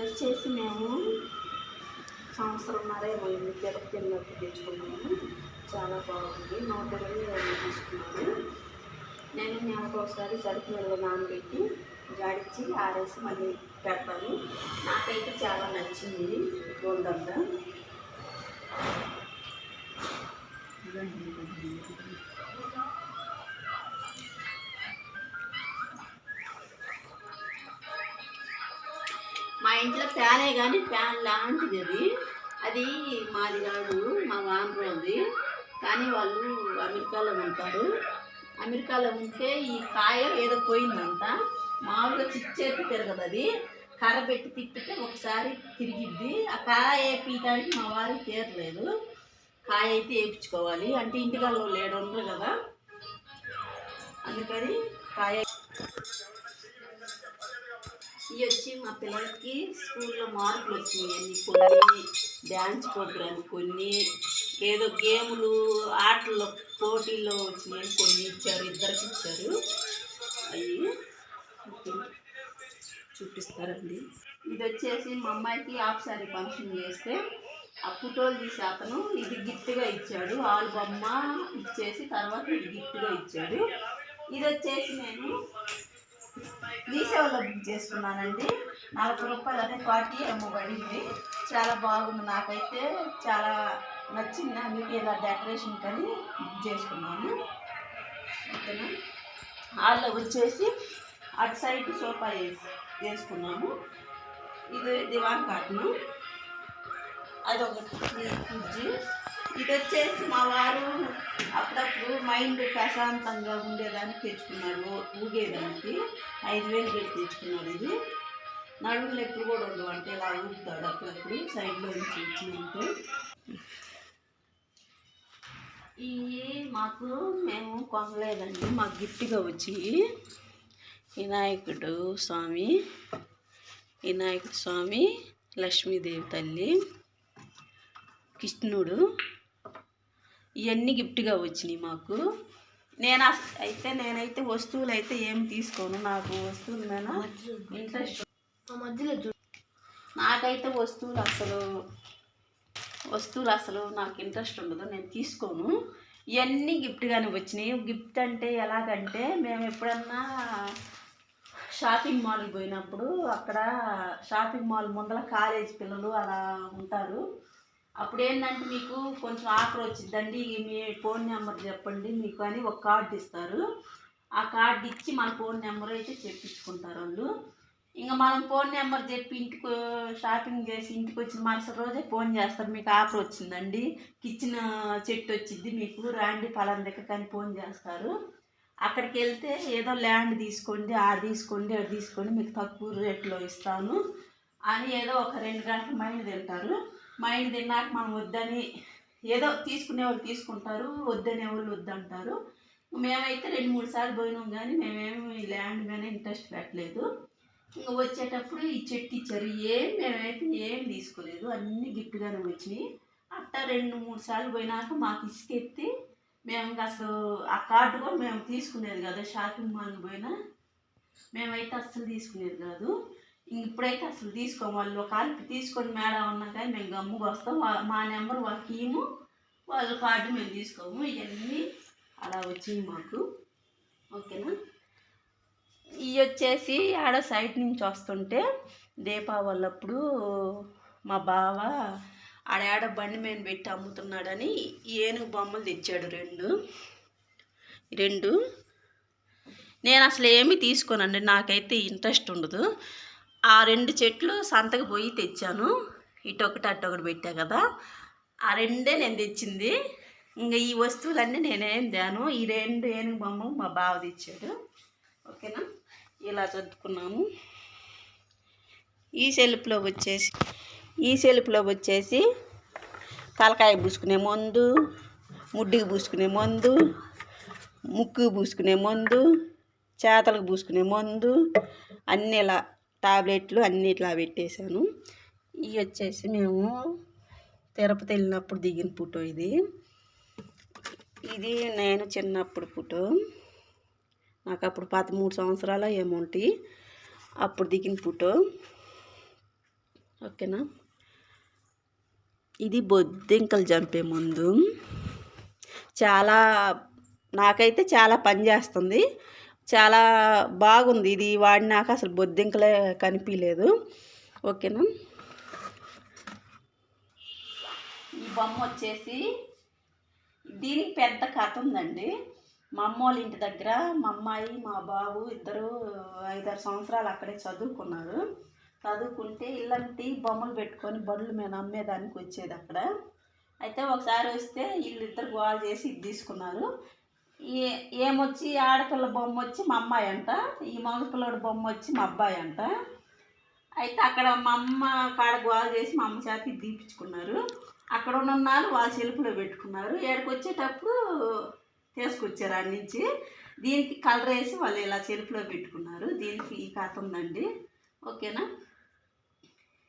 వచ్చేసి మేము సంవత్సరంన్నరే పోయింది తిరుపతి వెళ్ళినప్పుడు తెచ్చుకున్నాము. చాలా బాగుంది. 120 తీసుకున్నాను. నేను నెలకు ఒకసారి సరుకు నీళ్ళలో నానబెట్టి జాడిచ్చి ఆరేసి మళ్ళీ పెడతాను. నాకైతే చాలా నచ్చింది గోల్డంతా. మా ఇంట్లో ఫ్యానే కానీ ఫ్యాన్ లాంటిది అది మాది కాదు, మా వానరోది. కానీ వాళ్ళు అమెరికాలో ఉంటారు. అమెరికాలో ఉంటే ఈ కాయ ఏదో పోయిందంట. మామూలుగా చిచ్చేసి తిరగదు, అది కర్ర పెట్టి తిప్పితే ఒకసారి తిరిగిద్ది. ఆ కాయ వేపించడానికి మా వారికి తీరలేదు. కాయ అయితే వేయించుకోవాలి అంటే ఇంటికల్లో లేడు ఉండరు కదా, అందుకని కాయ. ఇవి వచ్చి మా పిల్లలకి స్కూల్లో మార్కులు వచ్చినాయి. కొన్ని డ్యాన్స్ ప్రోగ్రామ్, కొన్ని ఏదో గేములు ఆటల్లో పోటీల్లో వచ్చినాయి, కొన్ని ఇచ్చారు, ఇద్దరికి ఇచ్చారు. అవి చూపిస్తారండి. ఇది వచ్చేసి మా అమ్మాయికి హాఫ్ సారీ ఫంక్షన్ చేస్తే ఆ ఫోటోలు తీసి అతను ఇది గిఫ్ట్గా ఇచ్చాడు. ఆలు బొమ్మ ఇచ్చేసి తర్వాత ఇది గిఫ్ట్గా ఇచ్చాడు. ఇది వచ్చేసి నేను మీషోలో బుక్ చేసుకున్నానండి. 40 రూపాయలు, అదే 40 ఏమో పడింది. చాలా బాగుంది, నాకైతే చాలా నచ్చింది. అందుకే ఇలా డెకరేషన్ కానీ బుక్ చేసుకున్నాను. ఓకేనా. హాల్లో వచ్చేసి అటు సైడ్ సోఫా వేసుకున్నాము. ఇది దివాన్ కాటను, అదొకటి ఫ్రిడ్జ్. ఇది వచ్చేసి మా వారు అప్పుడప్పుడు మైండ్ ప్రశాంతంగా ఉండేదానికి తెచ్చుకున్నాడు, ఊగేదానికి 5,000 పెట్టి తెచ్చుకున్నాడు. ఇది నడుములు ఎప్పుడు కూడా ఉండవు, అంటే ఇలా ఊపుతాడు అప్పుడప్పుడు సైడ్లో నుంచి ఇచ్చినట్టు. ఇవి మాకు మేము కొనలేదండి, మాకు గిఫ్ట్గా వచ్చి వినాయకుడు స్వామి, లక్ష్మీదేవి తల్లి, కృష్ణుడు, ఇవన్నీ గిఫ్ట్గా వచ్చినాయి మాకు. నేనైతే వస్తువులు అయితే ఏం తీసుకోను. నాకు వస్తువుల మీద ఇంట్రెస్ట్. నాకైతే వస్తువులు అసలు నాకు ఇంట్రెస్ట్ ఉండదు, నేను తీసుకోను. ఇవన్నీ గిఫ్ట్గానే వచ్చినాయి. గిఫ్ట్ అంటే ఎలాగంటే, మేము ఎప్పుడన్నా షాపింగ్ మాల్కి పోయినప్పుడు అక్కడ షాపింగ్ మాల్ ముందర కాలేజీ పిల్లలు అలా ఉంటారు. అప్పుడు ఏంటంటే మీకు కొంచెం ఆఫర్ వచ్చిందండి, మీ ఫోన్ నెంబర్ చెప్పండి మీకు అని ఒక కార్డు ఇస్తారు. ఆ కార్డు ఇచ్చి మన ఫోన్ నెంబర్ అయితే చెప్పించుకుంటారు వాళ్ళు. ఇంకా మనం ఫోన్ నెంబర్ చెప్పి ఇంటికి షాపింగ్ చేసి ఇంటికి వచ్చిన మరుసటి రోజే ఫోన్ చేస్తారు, మీకు ఆఫర్ వచ్చిందండి, కిచెన్ చెట్టు వచ్చింది మీకు, రాండి పలానా దగ్గర కానీ ఫోన్ చేస్తారు. అక్కడికి వెళ్తే ఏదో ల్యాండ్ తీసుకోండి, ఆడ తీసుకోండి మీకు తక్కువ రేట్లో ఇస్తాను అని ఏదో ఒక 2 గంటలు మైండ్ తింటారు. మైండ్ తిన్నాక మనం వద్దని, ఏదో తీసుకునేవాళ్ళు తీసుకుంటారు, వద్దనే వాళ్ళు వద్దంటారు. మేమైతే 2-3 సార్లు పోయినాం, కానీ మేమేమి ల్యాండ్ మీద ఇంట్రెస్ట్ పెట్టలేదు. ఇంకా వచ్చేటప్పుడు ఈ చెట్టు ఇచ్చారు, మేమైతే ఏం తీసుకోలేదు, అన్నీ గిఫ్ట్గానే వచ్చినాయి. అట్టా 2-3 సార్లు పోయినాక మాకు ఇసుకెత్తి మేము అసలు ఆ కార్డు కూడా మేము తీసుకునేది కదా, షాపింగ్ మాల్కి పోయినా మేమైతే అస్సలు తీసుకునేది కాదు. ఇప్పుడైతే అసలు తీసుకోము. వాళ్ళు ఒకవేళ తీసుకొని మేడం ఉన్నా కానీ మేము గమ్ముగా వస్తాం, మా నెంబర్ వాళ్ళకి ఇయ్యము, వాళ్ళ కార్డు మేము తీసుకోము. ఇవన్నీ అలా వచ్చింది మాకు. ఓకేనా. ఇవి వచ్చేసి ఆడ సైడ్ నుంచి వస్తుంటే దీపావళి అప్పుడు మా బావ ఆడ బండి మీద పెట్టి అమ్ముతున్నాడని ఏనుగు బొమ్మలు తెచ్చాడు 2. నేను అసలు ఏమీ తీసుకోనండి, నాకైతే ఇంట్రెస్ట్ ఉండదు. ఆ 2 చెట్లు సంతకు పోయి తెచ్చాను, ఇటొకటి అటొకటి పెట్టా కదా, ఆ 2 నేను తెచ్చింది. ఇంకా ఈ వస్తువులన్నీ నేనేం తేను. ఈ 2 ఏనుగు బొమ్మలు మా బావ తెచ్చాడు. ఓకేనా. ఇలా చదువుకున్నాము. ఈ సెల్ఫ్లో వచ్చేసి తలకాయ పూసుకునే మందు, ముడ్డికి పూసుకునే మందు, ముక్కుకు పూసుకునే మందు, చేతలకు పూసుకునే మందు, అన్నీ ఇలా టాబ్లెట్లు అన్నీ ఇట్లా పెట్టేశాను. ఇవి వచ్చేసి మేము తిరుపతి వెళ్ళినప్పుడు దిగిన ఫోటో. ఇది నేను చిన్నప్పుడు ఫోటో, నాకు అప్పుడు 13 సంవత్సరాలు ఏమో ఉంటాయి, అప్పుడు దిగిన ఫోటో. ఓకేనా. ఇది బొద్దింకలు చంపే ముందు చాలా, నాకైతే చాలా పని చేస్తుంది, చాలా బాగుంది. ఇది వాడినాక అసలు బొద్దింకలే కనిపించలేదు. ఓకేనా. ఈ బొమ్మ వచ్చేసి దీనికి పెద్ద కథ ఉందండి. మా అమ్మ వాళ్ళ ఇంటి దగ్గర మా అమ్మాయి మా బాబు ఇద్దరు 5-6 సంవత్సరాలు అక్కడే చదువుకున్నారు. చదువుకుంటే ఇల్లంటి బొమ్మలు పెట్టుకొని బండ్లు మేము అమ్మేదానికి వచ్చేది అక్కడ. అయితే ఒకసారి వస్తే వీళ్ళిద్దరు గోల్ చేసి ఇది తీసుకున్నారు. ఏమొచ్చి ఆడపిల్ల బొమ్మ వచ్చి మా అమ్మాయి అంట, ఈ మగపిల్లడి బొమ్మ వచ్చి మా అబ్బాయి అంట. అయితే అక్కడ మా అమ్మ కాడ గోల్ చేసి మా అమ్మ చేతి దీపించుకున్నారు. అక్కడ ఉన్న వాళ్ళ సెల్ఫ్లో పెట్టుకున్నారు. ఏడకి వచ్చేటప్పుడు తీసుకొచ్చారు ఆడి నుంచి. దీనికి కలర్ వేసి వాళ్ళు ఇలా సెల్ఫ్లో పెట్టుకున్నారు. దీనికి ఈ కథ ఉందండి. ఓకేనా.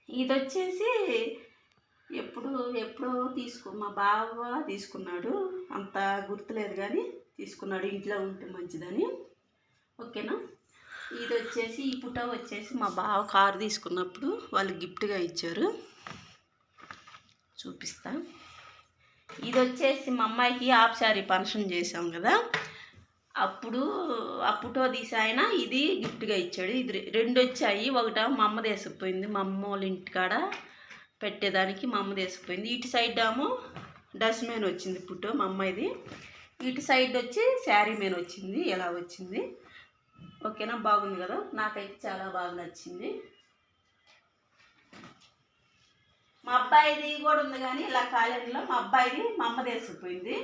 ఇది వచ్చేసి ఎప్పుడో మా బావ తీసుకున్నాడు, అంత గుర్తులేదు కానీ తీసుకున్నాడు, ఇంట్లో ఉంటే మంచిదని. ఓకేనా. ఇది వచ్చేసి ఈ ఫోటో వచ్చేసి మా బావ కారు తీసుకున్నప్పుడు వాళ్ళు గిఫ్ట్గా ఇచ్చారు, చూపిస్తా. ఇది వచ్చేసి మా అమ్మాయికి హాఫ్ శారీ ఫంక్షన్ చేసాం కదా, అప్పుడు ఆ ఫోటో తీసి ఆయన ఇది గిఫ్ట్గా ఇచ్చాడు. ఇది 2 వచ్చాయి. ఒకట మా అమ్మ తీసుకుపోయింది, మా అమ్మ వాళ్ళ ఇంటికాడ పెట్టేదానికి మా అమ్మ తీసుకుపోయింది. ఇటు సైడ్ ఏమో డ్రెస్ మీద వచ్చింది ఫోటో మా అమ్మాయిది, ఇటు సైడ్ వచ్చి శారీ మీద వచ్చింది, ఇలా వచ్చింది. ఓకేనా. బాగుంది కదా, నాకైతే చాలా బాగా నచ్చింది. మా అబ్బాయిది కూడా ఉంది కానీ ఇలా కాలేజీలో మా అబ్బాయిది మా అమ్మ తీసుకుపోయింది.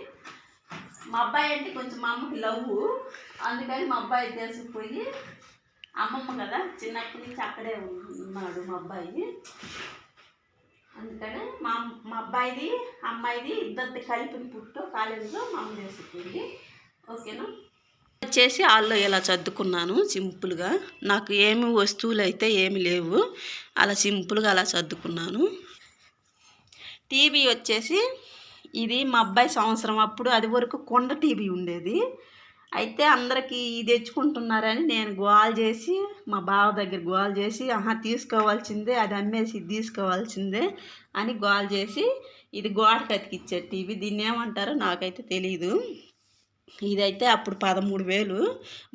మా అబ్బాయి అంటే కొంచెం మా అమ్మకి లవ్, అందుకని మా అబ్బాయి తీసుకుపోయి, అమ్మమ్మ కదా చిన్నప్పటి నుంచి అక్కడే ఉన్నాడు మా అబ్బాయి, అందుకని మా అబ్బాయిది అమ్మాయిది ఇద్దరిది కలిపిన పుట్టు కాలేజీలో మా అమ్మ తీసుకుపోయింది. ఓకేనా. వచ్చేసి వాళ్ళు ఇలా సర్దుకున్నాను సింపుల్గా, నాకు ఏమి వస్తువులు అయితే ఏమి లేవు, అలా సింపుల్గా అలా సర్దుకున్నాను. టీవీ వచ్చేసి ఇది మా అబ్బాయి సంవత్సరం అప్పుడు, అది వరకు కొండ టీవీ ఉండేది. అయితే అందరికీ ఇది తెచ్చుకుంటున్నారని నేను గోల్ చేసి మా బావ దగ్గర గోల్ చేసి, తీసుకోవాల్సిందే, అది అమ్మేసి ఇది తీసుకోవాల్సిందే అని గోల్ చేసి ఇది గోడకి అతికిచ్చే టీవీ. దీన్ని ఏమంటారో నాకైతే తెలీదు. ఇదైతే అప్పుడు 13,000,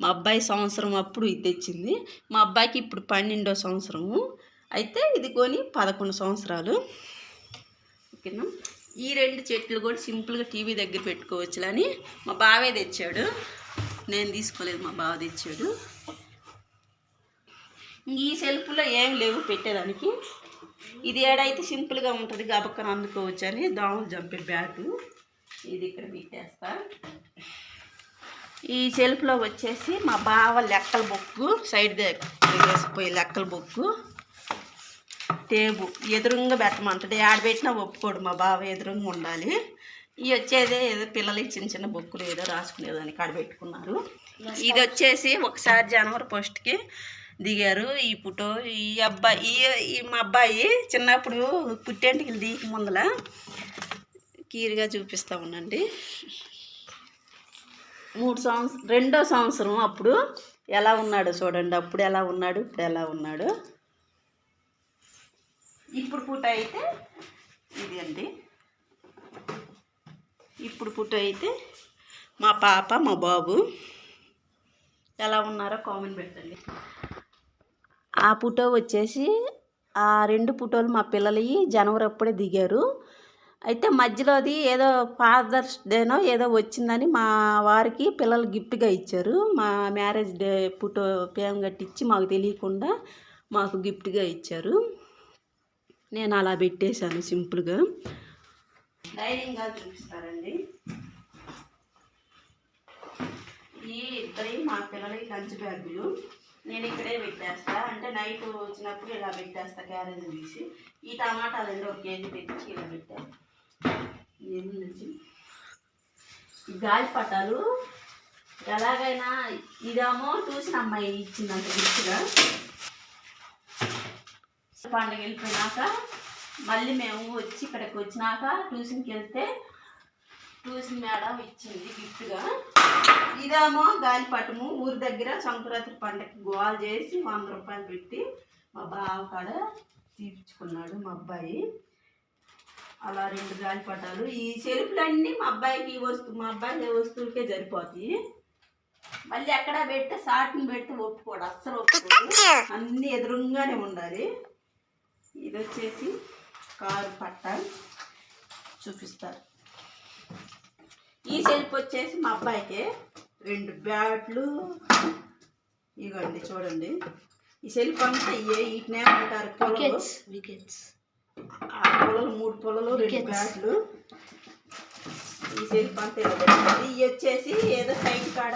మా అబ్బాయి సంవత్సరం అప్పుడు ఇది తెచ్చింది. మా అబ్బాయికి ఇప్పుడు 12వ సంవత్సరము, అయితే ఇది కొని 11 సంవత్సరాలు. ఓకేనా. ఈ 2 చెట్లు కూడా సింపుల్గా టీవీ దగ్గర పెట్టుకోవచ్చులని మా బావే తెచ్చాడు, నేను తీసుకోలేదు, మా బావ తెచ్చాడు. ఈ సెల్ఫ్లో ఏం లేవు పెట్టేదానికి. ఇది ఏడైతే సింపుల్గా ఉంటుంది, గబక్కన అందుకోవచ్చు అని దోమలు చంపే బ్యాటు ఇది ఇక్కడ పెట్టేస్తా. ఈ సెల్ఫ్లో వచ్చేసి మా బావ లెక్కల బుక్కు, సైడ్ వేసిపోయి లెక్కల బుక్కు, టేబు ఎదురుగా పెట్టమంటాడు, ఆడ పెట్టినా ఒప్పుకోడు, మా బావ ఎదురుగా ఉండాలి. ఇవి వచ్చేదే ఏదో పిల్లలకి చిన్న చిన్న బుక్కులు ఏదో రాసుకునేదానికి ఆడ పెట్టుకున్నారు. ఇది వచ్చేసి ఒకసారి జనవరి 1కి దిగారు ఈ ఫోటో. మా అబ్బాయి చిన్నప్పుడు పుట్టేంటికి దిగి ముందల కీరుగా చూపిస్తూ ఉండండి. 2వ సంవత్సరం అప్పుడు ఎలా ఉన్నాడో చూడండి, అప్పుడు ఎలా ఉన్నాడు, ఇప్పుడు ఎలా ఉన్నాడు. ఇప్పుడు ఫోటో అయితే ఇది అండి. ఇప్పుడు ఫోటో అయితే మా పాప మా బాబు ఎలా ఉన్నారో కామెంట్ పెట్టండి. ఆ ఫోటో వచ్చేసి ఆ 2 ఫోటోలు మా పిల్లలవి జనవరి అప్పుడే దిగారు. అయితే మధ్యలోది ఏదో ఫాదర్స్ డేనో ఏదో వచ్చిందని మా వారికి పిల్లలు గిఫ్ట్గా ఇచ్చారు. మా మ్యారేజ్ డే ఫోటో పేమ్ కట్టించి మాకు తెలియకుండా మాకు గిఫ్ట్గా ఇచ్చారు. నేను అలా పెట్టేశాను సింపుల్గా. డైనింగ్గా చూపిస్తారండి. ఈ ఇద్దరి మా పిల్లలకి లంచ్ బ్యాగులు నేను ఇక్కడే పెట్టేస్తా, అంటే నైట్ వచ్చినప్పుడు ఇలా పెట్టేస్తా క్యారేజ్ తీసి. ఈ టమాటాలు 1 కేజీ తెచ్చి ఇలా పెట్టా. గాలిపటాలు ఎలాగైనా ఇదేమో ట్యూషన్ అమ్మాయి ఇచ్చిందంట గిఫ్ట్గా. పండుగ వెళ్ళిపోయినాక మళ్ళీ మేము వచ్చి ఇక్కడికి వచ్చినాక ట్యూషన్కి వెళ్తే ట్యూషన్ మేడం ఇచ్చింది గిఫ్ట్గా. ఇదేమో గాలిపటము ఊరి దగ్గర సంక్రాంతి పండుగకి గోల్ చేసి 100 రూపాయలు పెట్టి మా బావ కాడ తీర్చుకున్నాడు మా అబ్బాయి. అలా 2 గాలిపటాలు. ఈ సెల్ఫ్లన్నీ మా అబ్బాయి వస్తువులకే సరిపోతాయి. మళ్ళీ ఎక్కడ పెడితే సాటిని పెడితే ఒప్పుకోడు, అస్సలు ఒప్పుకోడు. అన్నీ ఎదురుగానే ఉండాలి. ఇది వచ్చేసి కారు పట్ట చూపిస్తారు. ఈ సెల్ఫ్ వచ్చేసి మా అబ్బాయికి 2 బ్యాట్లు. ఇవ్వండి చూడండి, ఈ సెల్ఫ్ అంతా వీటినే ఉంటారు వికెట్స్. 3 పొలలు 2 బ్యాట్లు. ఈ సెల్ఫ్ అంతా ఇవి వచ్చేసి ఏదో సైడ్ కాడ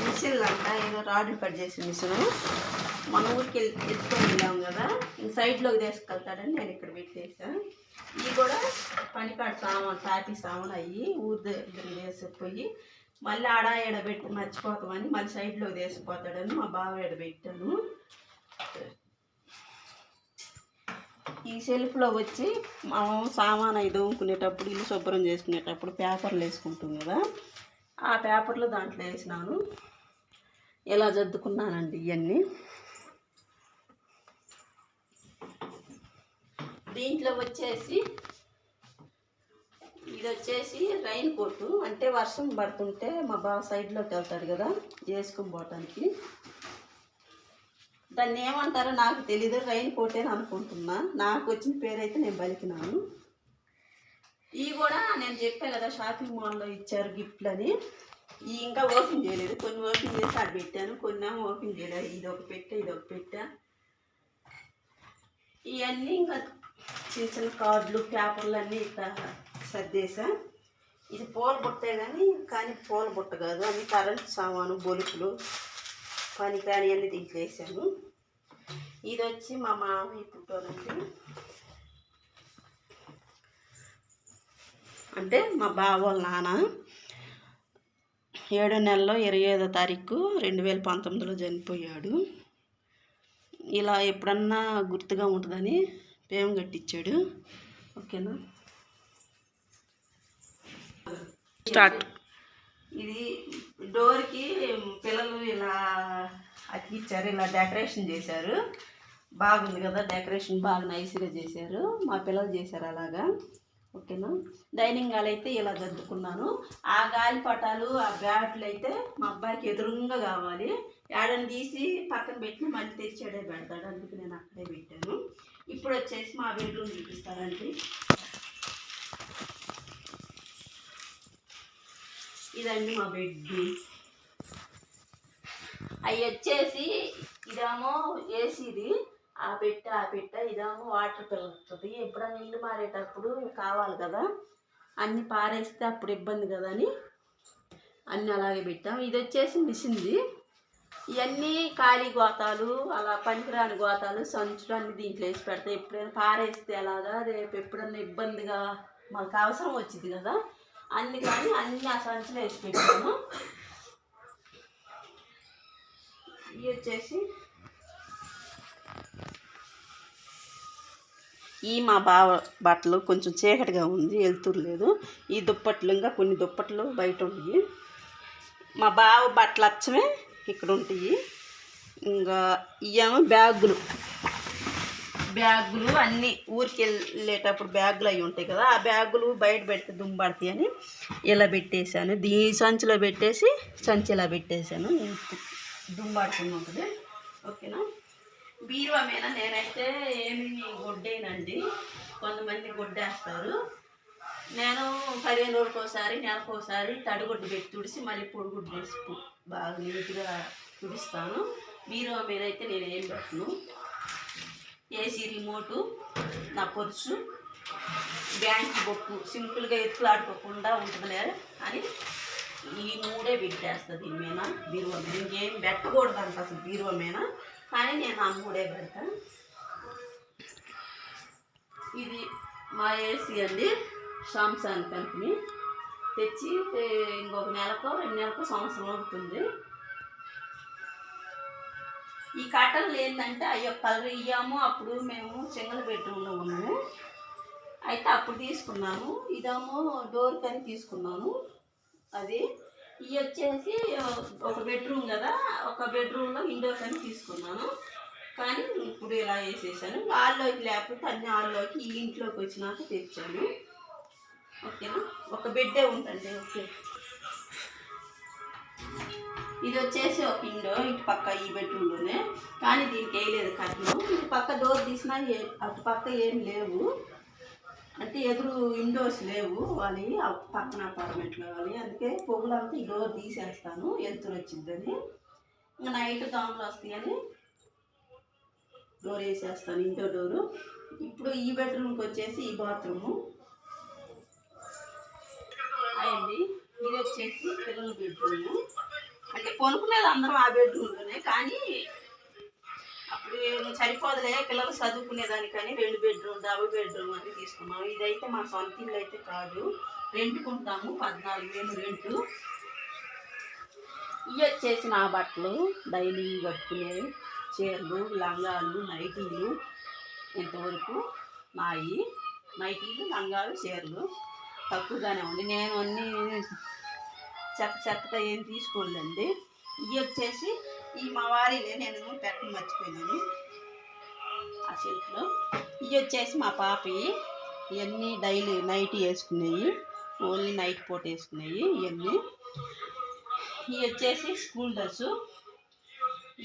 మిషన్లు అంట, ఏదో రాడ్లు కట్ చేసే మిషన్. మన ఊరికి ఎత్తుకొని వెళ్ళాము కదా, ఇంక సైడ్లోకి తీసుకెళ్తాడని నేను ఇక్కడ పెట్టేసాను. ఇవి కూడా పనికాడ సామాన్, తాపీ సామాన్ అయ్యి ఊరి దగ్గర వేసిపోయి మళ్ళీ ఆడ ఎడబెట్టి మర్చిపోతామని మళ్ళీ సైడ్లోకి వేసిపోతాడని మా బావ ఎడబెట్టాను. ఈ సెల్ఫ్లో వచ్చి మనం సామాన్ అవి దోముకునేటప్పుడు, ఇల్లు శుభ్రం చేసుకునేటప్పుడు పేపర్లు వేసుకుంటాం కదా, ఆ పేపర్లు దాంట్లో వేసినాను. ఎలా సర్దుకున్నానండి ఇవన్నీ. దీంట్లో వచ్చేసి ఇది వచ్చేసి రైన్ కోటు, అంటే వర్షం పడుతుంటే మా బావ సైడ్లోకి వెళ్తాడు కదా వేసుకొని పోవటానికి. దాన్ని ఏమంటారో నాకు తెలీదు, రైన్ కోట్ అని అనుకుంటున్నా. నాకు వచ్చిన పేరైతే నేను పలికినాను. ఇవి కూడా నేను చెప్పాను కదా షాపింగ్ మాల్లో ఇచ్చారు గిఫ్ట్లని. ఇవి ఇంకా ఓపెన్ చేయలేదు, కొన్ని ఓపెన్ చేసి అక్కడ పెట్టాను, కొన్ని ఓపెన్ చేయలేదు. ఇది ఒక పెట్టా. ఇవన్నీ ఇంకా చిన్న చిన్న కార్డులు, పేపర్లు అన్నీ ఇట్లా సర్దేశా. ఇది పూల బుట్టే కానీ పూల బుట్ట కాదు, అన్ని కరెంట్ సామాను, బొలుపులు, పనికాని అన్నీ దీంట్లో వేసాను. ఇది వచ్చి మా మామయ్య పుట్టోనండి, అంటే మా బావ వాళ్ళ నాన్న. 7వ నెలలో 25వ తారీఖు 2019లో చనిపోయాడు. ఇలా ఎప్పుడన్నా గుర్తుగా ఉంటుందని పేమ కట్టించాడు. ఓకేనా, స్టార్ట్. ఇది డోర్కి పిల్లలు ఇలా అతికిచ్చారు, ఇలా డెకరేషన్ చేశారు. బాగుంది కదా, డెకరేషన్ బాగా నైస్గా చేశారు, మా పిల్లలు చేశారు అలాగా. ఓకేనా, డైనింగ్ హాల్ అయితే ఇలా సర్దుకున్నాను. ఆ గాలిపటాలు, ఆ బ్యాట్లు అయితే మా అబ్బాయికి ఎదురుగా కావాలి. ఏడని తీసి పక్కన పెట్టి మళ్ళీ తెచ్చాడే పెడతాడు, అందుకు నేను అక్కడే పెట్టాను. ఇప్పుడు వచ్చేసి మా బెడ్రూమ్ చూపిస్తారండి. ఇదండి మా బెడ్. అవి వచ్చేసి ఇదేమో ఏసీది, ఆ పెట్ట ఇదేమో వాటర్ పిల్లతుంది. ఎప్పుడన్నా ఇల్లు మారేటప్పుడు కావాలి కదా, అన్నీ పారేస్తే అప్పుడు ఇబ్బంది కదా అని అన్నీ అలాగే పెట్టాం. ఇది వచ్చేసి మిషన్ది. ఇవన్నీ ఖాళీ గోతాలు, అలా పనికిరాని గోతాలు, సంచులు అన్నీ దీంట్లో వేసి పెడతాయి. ఎప్పుడైనా పారేస్తే అలాగా రేపు ఎప్పుడన్నా ఇబ్బందిగా మాకు అవసరం వచ్చింది కదా, అందుకని అన్నీ ఆ సంచులు వేసి పెట్టాను. ఇవి వచ్చేసి ఈ మా బావ బట్టలు, కొంచెం చీకటిగా ఉంది, వెళ్తురు లేదు. ఈ దుప్పట్లు, ఇంకా కొన్ని దుప్పట్లు బయట ఉన్నాయి. మా బావ బట్టలు అచ్చమే ఇక్కడ ఉంటాయి. ఇంకా ఇవేమో బ్యాగులు అన్నీ ఊరికి వెళ్ళేటప్పుడు బ్యాగులు అవి ఉంటాయి కదా, ఆ బ్యాగులు బయట పెడితే దుమ్ము పడతాయి అని ఇలా పెట్టేశాను. సంచిలో పెట్టేసి సంచిలా పెట్టేశాను, దుమ్ము పడుతుంది ఉంటుంది. ఓకేనా, బీరువా మీద నేనైతే ఏమి గొడ్డేనండి, కొంతమంది గొడ్డేస్తారు. నేను 15 రోజులకు ఒకసారి, నెలకు ఒకసారి తడిగుడ్డు పెట్టి తుడిసి మళ్ళీ పొడిగుడ్డు వేసి బాగా నీట్గా తుడిస్తాను. బీరువా మీద అయితే నేను ఏం పెట్టను. ఏసీ రిమోటు, నా పర్సు, బ్యాంక్ బొక్కు సింపుల్గా ఎత్తులాడుకోకుండా ఉంటుందిలే అని ఈ 3 పెట్టేస్తుంది దీని మీద. బీరువా మీద ఇంకేం పెట్టకూడదు అంట అసలు బీరువా మీద, కానీ నేను ఆ 3 పెడతాను. ఇది మా ఏసీ అండి, సామ్సంగ్ కంపెనీ. తెచ్చి ఇంకొక నెలకో 2 నెలకో సంవత్సరం అవుతుంది. ఈ కట్టలు ఏంటంటే అయ్యో కలర్ ఇయ్యాము, అప్పుడు మేము సింగిల్ బెడ్రూమ్లో ఉన్నాము, అయితే అప్పుడు తీసుకున్నాము. ఇదేమో డోర్ కని తీసుకున్నాను. అది ఇవి వచ్చేసి ఒక బెడ్రూమ్ కదా, ఒక బెడ్రూమ్లో ఇండోర్ కని తీసుకున్నాను. కానీ ఇప్పుడు ఇలా వేసేసాను. హాల్లోకి లేకపోతే అన్ని హాల్లోకి ఈ ఇంట్లోకి వచ్చినాక తెచ్చాను. ఓకేనా, ఒక బెడ్డే ఉంటుంది. ఓకే, ఇది వచ్చేసి ఒక విండో ఇటు పక్క ఈ బెడ్రూమ్లోనే, కానీ దీనికి వేయలేదు కర్టను. ఇటు పక్క డోర్ తీసినా అటు పక్క ఏం లేవు, అంటే ఎదురు విండోస్ లేవు వాళ్ళవి, పక్కన అపార్ట్మెంట్లో వాళ్ళవి. అందుకే పొగులంతా ఈ డోర్ తీసేస్తాను, వెళ్తురు వచ్చిందని. ఇంకా నైట్ దోమలు వస్తాయని డోర్ వేసేస్తాను, ఇండో డోరు. ఇప్పుడు ఈ బెడ్రూమ్కి వచ్చేసి ఈ బాత్రూము అయింది. ఇది వచ్చేసి పిల్లల బెడ్రూము, అంటే కొనుక్కునేది అందరం ఆ బెడ్రూమ్లోనే, కానీ అప్పుడు సరిపోదులే పిల్లలు చదువుకునేదానికని 2 బెడ్రూమ్, డబుల్ బెడ్రూమ్ అని తీసుకున్నాం. ఇదైతే మా సొంత ఇల్లు అయితే కాదు, రెంట్కుంటాము, 14,000 రెంటు. ఇవి వచ్చేసి నా బట్టలు, డైలీ కట్టుకునే చీరలు, లంగాలు, నైటీలు, ఇంతవరకు నాయి నైటీలు, లంగాలు, చీరలు తక్కువగానే ఉంది. నేను అన్నీ చెత్తగా ఏం తీసుకోలేండి. ఇవి వచ్చేసి ఈ మా వారిలే, నేను పెట్టను మర్చిపోయినాను ఆ షెల్ఫ్లో. ఇవి వచ్చేసి మా పాపవి, ఇవన్నీ డైలీ నైట్ వేసుకునేవి, ఓన్లీ నైట్ పూట వేసుకునేవి ఇవన్నీ. ఇవి వచ్చేసి స్కూల్ డ్రెస్సు,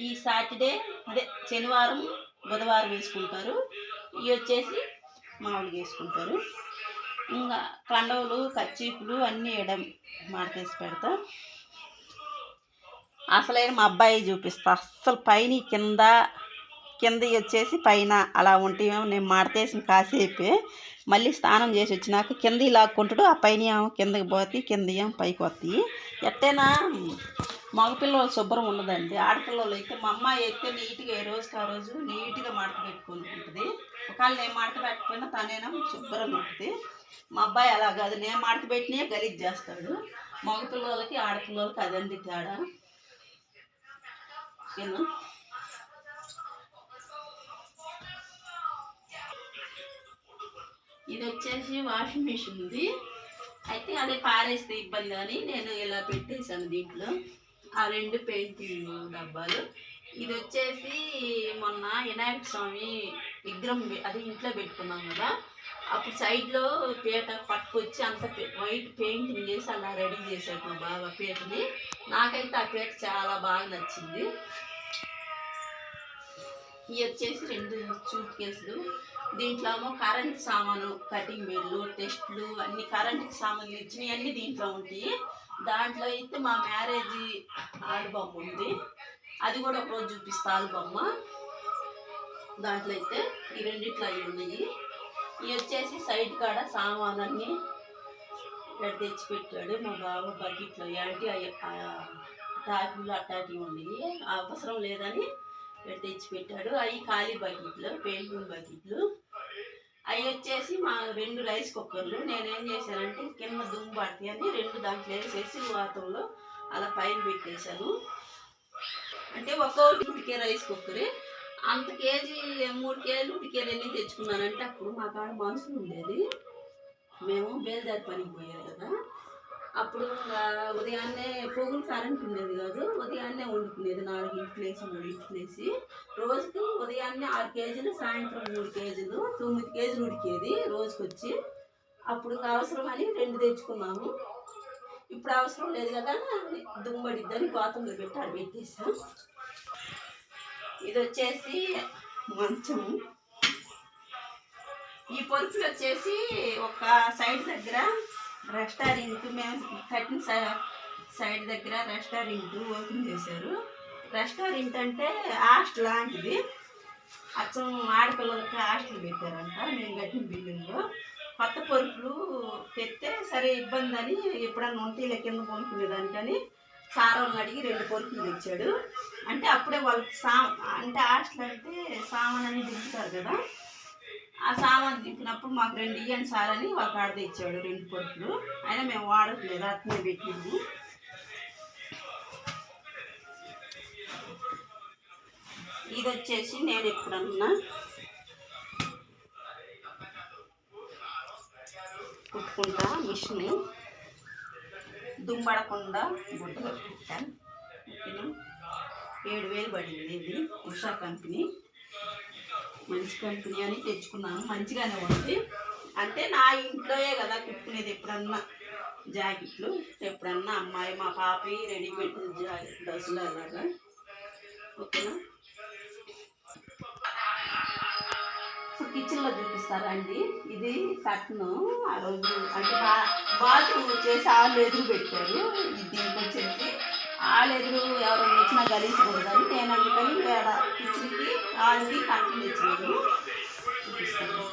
ఈ సాటర్డే అదే శనివారం బుధవారం వేసుకుంటారు. ఇవి వచ్చేసి మామూలుగా వేసుకుంటారు. ఇంకా కండవులు, కచ్చీపులు అన్నీ వేయడం మార్కేసి పెడతా. అసలైన మా అబ్బాయి చూపిస్తా, అస్సలు పైన కింద వచ్చేసి పైన అలా ఉంటేమో నేను మాడతేసిన కాసేపే, మళ్ళీ స్నానం చేసి వచ్చినాక కింద లాక్కుంటాడు, ఆ పైన ఏమో కిందకి పోతాయి, కింద ఏమో పైకి వస్తాయి. ఎట్టైనా మగపిల్లలు శుభ్రం ఉండదండి. ఆడపిల్లలు అయితే మా అమ్మాయి అయితే నీట్గా ఏ రోజుకి ఆ రోజు నీట్గా మడత పెట్టుకొని ఉంటుంది. ఒకవేళ నేను మడత పెట్టకపోయినా తనేనా శుభ్రంగా ఉంటుంది. మా అబ్బాయి అలా కాదు, నేను మడత పెట్టినే గలీజ్ చేస్తాడు. మగపిల్లలకి ఆడపిల్లలకి అదండి తేడా. ఓకేనా, ఇది వచ్చేసి వాషింగ్ మిషన్ ఉంది, అయితే అదే పారేస్తే ఇబ్బంది అని నేను ఇలా పెట్టేశాను దీంట్లో. ఆ 2 పెయింటింగ్ డబ్బాలు. ఇది వచ్చేసి మొన్న వినాయక స్వామి విగ్రహం అది ఇంట్లో పెట్టుకున్నాం కదా, అప్పుడు సైడ్లో పీట పట్టుకొచ్చి అంత వైట్ పెయింటింగ్ చేసి అలా రెడీ చేశాడు మా బాబా పీటని. నాకైతే ఆ పీట చాలా బాగా నచ్చింది. ఇవి వచ్చేసి 2 సూట్ కేసులు, దీంట్లో ఏమో కరెంట్ సామాను, కటింగ్ బెడ్లు, టెస్ట్లు, అన్ని కరెంట్కి సంబంధించినవి అన్నీ దీంట్లో ఉంటాయి. దాంట్లో అయితే మా మ్యారేజ్ ఆల్బమ్ ఉంది, అది కూడా ఒకరోజు చూపిస్తా ఆల్బమ్. దాంట్లో అయితే ఈ 2 అవి ఉన్నాయి. ఇవి వచ్చేసి సైడ్ కాడ సామాన్ అన్నీ తెచ్చి పెట్టాడు మా బాబు బకెట్లో. ఏంటి టాకులు అట్లాంటివి ఉన్నాయి, అవసరం లేదని తెచ్చి పెట్టాడు. అవి ఖాళీ బకెట్లు, పెయింటింగ్ బకెట్లు. అవి వచ్చేసి మా 2 రైస్ కుక్కర్లు. నేనేం చేశానంటే కింద దుమ్ము పడతాయి అని 2 దాంట్లో వేసేసి వాటర్లో అలా పైన పెట్టేశాను. అంటే ఒక్కొక్కటి ఉడికే రైస్ కుక్కరే. అంత కేజీ 3 కేజీలు ఉడికేది ఎన్ని తెచ్చుకున్నానంటే అప్పుడు మా కాడ మనుషులు ఉండేది, మేము బేల్దారి పనికి పోయారు కదా, అప్పుడు ఉదయాన్నే పొగులు కరెంట్ ఉండేది కాదు, ఉదయాన్నే వండుకునేది 4 ఇంట్లేసి 3 ఇంట్లేసి. రోజుకి ఉదయాన్నే 6 కేజీలు, సాయంత్రం 3 కేజీలు, 9 కేజీలు ఉడికేది రోజుకి వచ్చి. అప్పుడు అవసరమని 2 తెచ్చుకున్నాము. ఇప్పుడు అవసరం లేదు కదా, దుమ్మడిద్దని గోతంలో పెట్టి ఆడ పెట్టేసాం. ఇది వచ్చేసి మంచం. ఈ పొరుపులు వచ్చేసి ఒక సైడ్ దగ్గర రెస్టారెంట్, మేము కట్టిన సైడ్ దగ్గర రెస్టారెంట్ ఓపెన్ చేశారు. రెస్టారెంట్ అంటే హాస్టల్ లాంటిది, అచ్చం ఆడపిల్లలకి హాస్టల్ పెట్టారంట మేము కట్టిన బిల్డింగ్లో. కొత్త పొరుపులు పెడితే సరే ఇబ్బంది అని ఎప్పుడన్నా ఉంటే కింద కొనుక్కునేదానికని సారోళ్ళని అడిగి 2 పొరుపులు తెచ్చాడు. అంటే అప్పుడే వాళ్ళకి అంటే హాస్టల్ అంటే సామాన్ అని దింపుతారు కదా, ఆ సామాన్ దింపినప్పుడు మాకు 2 ఇవ్వండి సార్ అని వాళ్ళకి ఆడ తెచ్చాడు 2 పొరుపులు. అయినా మేము వాడట్లేదు, అట్నే పెట్టింది. ఇది వచ్చేసి నేను ఎప్పుడన్నా కుట్టుకుంటా మిషన్, దుమ్మడకుండా గుడ్డలు కుట్టాను. ఓకేనా, 7,000 పడింది. ఇది ఉషా కంపెనీ. మంచి కంపెనీ అని తెచ్చుకున్నాను. మంచిగానే ఉంది. అంటే నా ఇంట్లోయే కదా కుట్టుకునేది. ఎప్పుడన్నా జాకెట్లు, ఎప్పుడన్నా అమ్మాయి మా పాపి రెడీమేడ్ డ్రెస్సులు అలాగా. ఓకేనా. కిచెన్లో చూపిస్తారా అండి. ఇది కట్ను ఆ రోజు అంటే బాత్రూమ్ వచ్చేసి ఆళ్ళు ఎదురు పెట్టారు. దీనికి వచ్చేసి ఆళ్ళు ఎదురు ఎవరైనా వచ్చినా గలీచకూడదని నేను అందుకని కిచెన్కి వాళ్ళకి కట్ను తెచ్చినాను. చూపిస్తాను.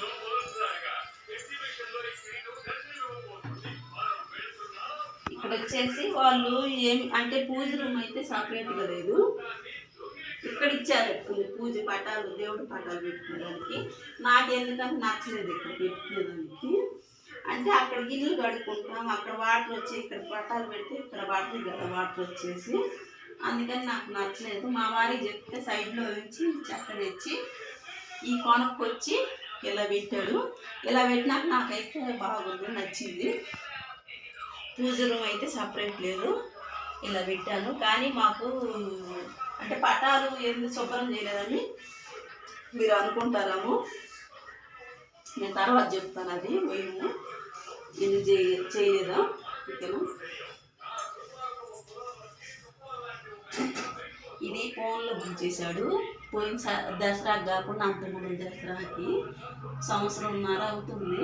ఇక్కడ వచ్చేసి వాళ్ళు ఏమి అంటే పూజ రూమ్ అయితే సపరేట్గా లేదు. ఇక్కడ ఇచ్చారు పూజ పటాలు, దేవుడి పటాలు పెట్టుకునేదానికి. నాకెందుకంటే నచ్చలేదు ఇక్కడ పెట్టుకునేదానికి. అంటే అక్కడ గిన్నెలు కడుక్కుంటాం, అక్కడ వాటర్ వచ్చి ఇక్కడ పటాలు పెడితే ఇక్కడ పడుతుంది కదా వాటర్ వచ్చేసి. అందుకని నాకు నచ్చలేదు. మా వారికి చెప్తే సైడ్లో నుంచి చెక్క తెచ్చి ఈ కొనక్కొచ్చి ఇలా పెట్టాడు. ఇలా పెట్టినాక నాకైతే బాగుంది, నచ్చింది. పూజ రూమ్ అయితే సపరేట్ లేదు, ఇలా పెట్టాను. కానీ మాకు అంటే పటాలు ఎందుకు శుభ్రం చేయలేదని మీరు అనుకుంటారేమో. నేను తర్వాత చెప్తాను అది మేము ఎందుకు చేయలేదా. ఓకేనా. ఇది ఫోన్లో బుక్ చేశాడు. పోయిన దసరాకి కాకుండా అంతకుముందు దసరాకి సంవత్సరంన్నర అవుతుంది.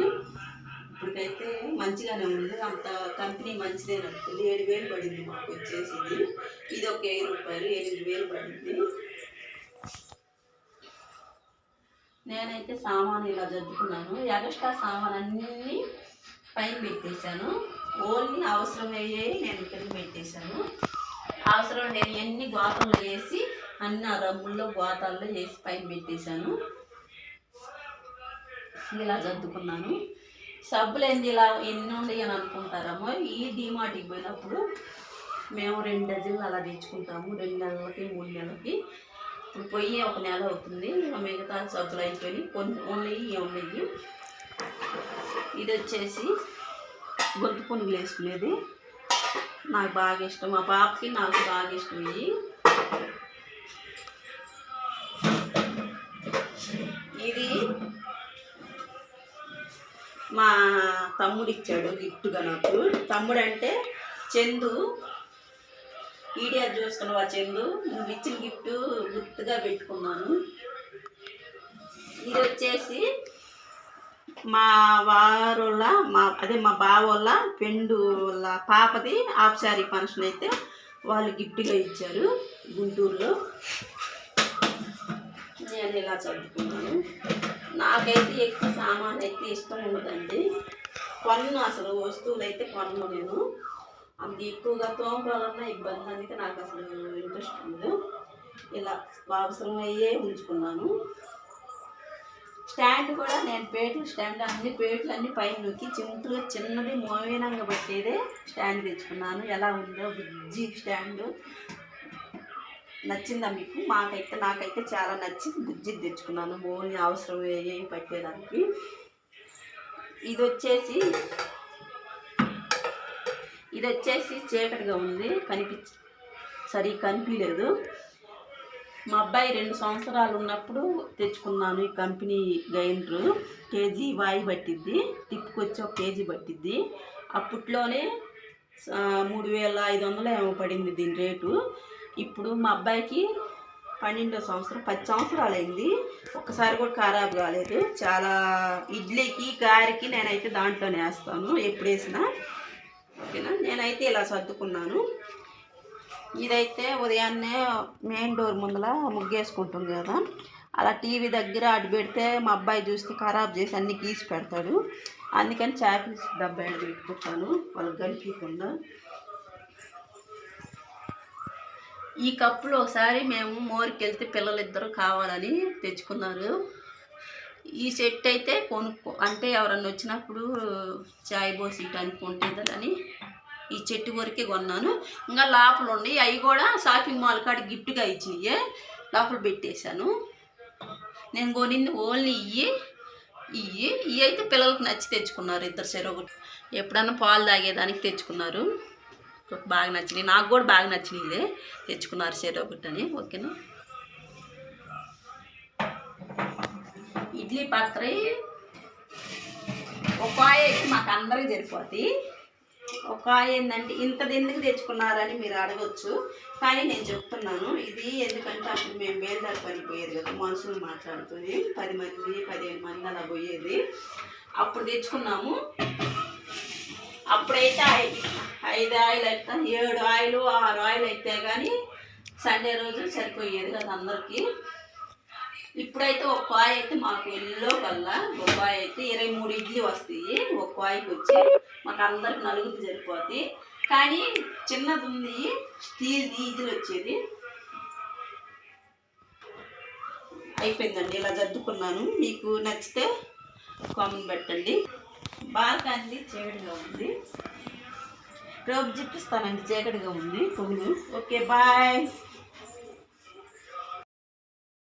ఇప్పటికైతే మంచిగానే ఉంది. అంత కంపెనీ మంచిదే నడుతుంది. 7,000 పడింది మాకు వచ్చేసి. ఇది ఒక 1000 రూపాయలు, 8,000 పడింది. నేనైతే సామాను ఇలా జరుపుకున్నాను. ఎక్స్ట్రా సామాన్ అన్నీ పైన పెట్టేశాను. ఓన్లీ అవసరమయ్యే నేను కింద పెట్టేశాను. అవసరం నేను ఎన్ని గోతాల్లో వేసి అన్ని ఆ రమ్ముల్లో గోతాల్లో వేసి పైన పెట్టేశాను. ఇలా జరుపుకున్నాను. సబ్బులు ఏంది ఇలా ఎన్ని ఉన్నాయి అని అనుకుంటారేమో. ఈ డీమార్ట్కి పోయినప్పుడు మేము 2 డజన్లు అలా తెచ్చుకుంటాము. 2 నెలలకి 3 నెలలకి. ఇప్పుడు పోయి 1 నెల అవుతుంది. మిగతా సబ్బులు అయిపోయి కొన్ని ఉన్నాయి. ఇది వచ్చేసి గొంతు పునుగులు వేసుకునేది. నాకు బాగా ఇష్టం, మా పాపకి నాకు బాగా ఇష్టం. ఇది మా తమ్ముడు ఇచ్చాడు గిఫ్ట్గా నాకు. తమ్ముడు అంటే చందు. వీడియో చూస్తున్నావా చందు? నువ్వు ఇచ్చిన గిఫ్ట్ గుర్తుగా పెట్టుకున్నాను. ఇది వచ్చేసి మా వారోళ్ళ మా బావ వాళ్ళ ఫ్రెండ్ వాళ్ళ పాపది ఆఫ్సారీ ఫంక్షన్ అయితే వాళ్ళు గిఫ్ట్గా ఇచ్చారు గుంటూరులో. నేను ఇలా చదువుకున్నాను. నాకైతే ఎక్కువ సామాన్ అయితే ఇష్టం ఉండదండి. అసలు వస్తువులు అయితే కొన్ను నేను. అంత ఎక్కువగా తోముకోవాలన్నా ఇబ్బంది. అందుకే నాకు అసలు ఇంట్రెస్ట్ ఉండదు. ఇలా అవసరం అయ్యే ఉంచుకున్నాను. స్టాండ్ కూడా నేను పేట్లు స్టాండ్ పేట్లన్నీ పైన నొక్కి సింపుల్గా చిన్నది మోవినంగా పెట్టేదే స్టాండ్ తెచ్చుకున్నాను. ఎలా ఉందో బుజ్జి స్టాండ్. నచ్చిందా మీకు? నాకైతే చాలా నచ్చింది. బుజ్జిది తెచ్చుకున్నాను. ఓన్లీ అవసరం ఏమి పట్టేదానికి. ఇది వచ్చేసి చీకటిగా ఉంది, కనిపించలేదు. మా అబ్బాయి 2 సంవత్సరాలు ఉన్నప్పుడు తెచ్చుకున్నాను ఈ కంపెనీ గ్రైండరు. కేజీ వాయి పట్టిద్ది, టిప్పుకొచ్చి 1 కేజీ పట్టిద్ది. అప్పట్లోనే 3,500 ఏమో పడింది దీని రేటు. ఇప్పుడు మా అబ్బాయికి 12వ సంవత్సరం, 10 సంవత్సరాలు అయింది. ఒక్కసారి కూడా ఖరాబ్ కాలేదు. చాలా ఇడ్లీకి గారికి నేనైతే దాంట్లోనే వేస్తాను ఎప్పుడు వేసినా. ఓకేనా. నేనైతే ఇలా సర్దుకున్నాను. ఇదైతే ఉదయాన్నే మెయిన్ డోర్ ముందర ముగ్గేసుకుంటుంది కదా, అలా టీవీ దగ్గర అడ్డు పెడితే మా అబ్బాయి చూస్తే ఖరాబ్ చేసి అన్నీ గీసి పెడతాడు. అందుకని చాక్లెట్స్ డబ్బా పెట్టుకుంటాను వాళ్ళకి కనిపించకుండా. ఈ కప్పులు ఒకసారి మేము మోరికి వెళ్తే పిల్లలిద్దరూ కావాలని తెచ్చుకున్నారు. ఈ సెట్ అయితే అంటే ఎవరన్నా వచ్చినప్పుడు చాయ్ పోసేయడానికి ఉంటుందని ఈ చెట్టు వరకే కొన్నాను. ఇంకా లోపల ఉండి అవి కూడా షాపింగ్ మాల్ కాడ గిఫ్ట్గా ఇచ్చినాయే లోపల పెట్టేశాను. నేను కొనింది ఓన్లీ ఇవి అయితే పిల్లలకు నచ్చి తెచ్చుకున్నారు. 2 చెరొకటి. ఎప్పుడన్నా పాలు తాగేదానికి తెచ్చుకున్నారు. బాగా నచ్చినాయి, నాకు కూడా బాగా నచ్చినాయిలే. తెచ్చుకున్నారు చెరొకటి అని. ఓకేనా. ఇడ్లీ పాత్ర ఒక కాయ అయితే మాకు అందరికి సరిపోతుంది. ఒక కాయ ఏంటంటే ఇంతది ఎందుకు తెచ్చుకున్నారని మీరు అడగచ్చు, కానీ నేను చెప్తున్నాను ఇది ఎందుకంటే అప్పుడు మేము బేల్దారి పని పోయేది కదా, మనుషులు మాట్లాడుకొని 10 మంది 15 మంది అలా పోయేది. అప్పుడు తెచ్చుకున్నాము. అప్పుడైతే 5 ఆయిల్ అయితే 7 ఆయిల్ 6 ఆయిల్ అయితే కానీ సండే రోజు సరిపోయేది కదా అందరికీ. ఇప్పుడైతే ఒక కాయ అయితే మాకు ఎల్లో కల్లా ఒక కాయ అయితే 23 ఇడ్లీ వస్తాయి. ఒక కాయకి వచ్చి మాకు అందరికి నలుగురికి సరిపోతుంది. కానీ చిన్నది ఉంది, స్టీల్ ఈజీలు వచ్చేది. అయిపోయిందండి, ఇలా జద్దుకున్నాను. మీకు నచ్చితే కామెంట్ పెట్టండి. బాల్కనీ చీకటిగా ఉంది, రేపు చూపిస్తానండి. చీకటిగా ఉంది పొగులు. Okay bye.